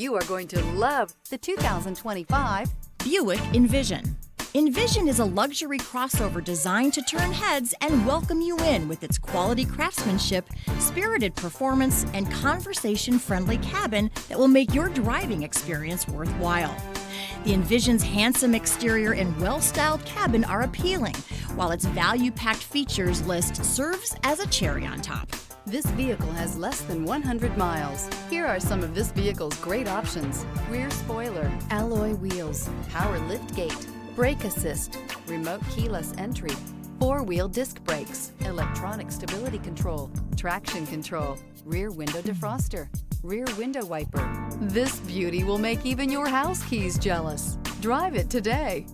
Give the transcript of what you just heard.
You are going to love the 2025 Buick Envision. Envision is a luxury crossover designed to turn heads and welcome you in with its quality craftsmanship, spirited performance, and conversation-friendly cabin that will make your driving experience worthwhile. The Envision's handsome exterior and well-styled cabin are appealing, while its value-packed features list serves as a cherry on top. This vehicle has less than 100 miles. Here are some of this vehicle's great options: rear spoiler, alloy wheels, power lift gate, brake assist, remote keyless entry, four-wheel disc brakes, electronic stability control, traction control, rear window defroster, rear window wiper. This beauty will make even your house keys jealous. Drive it today.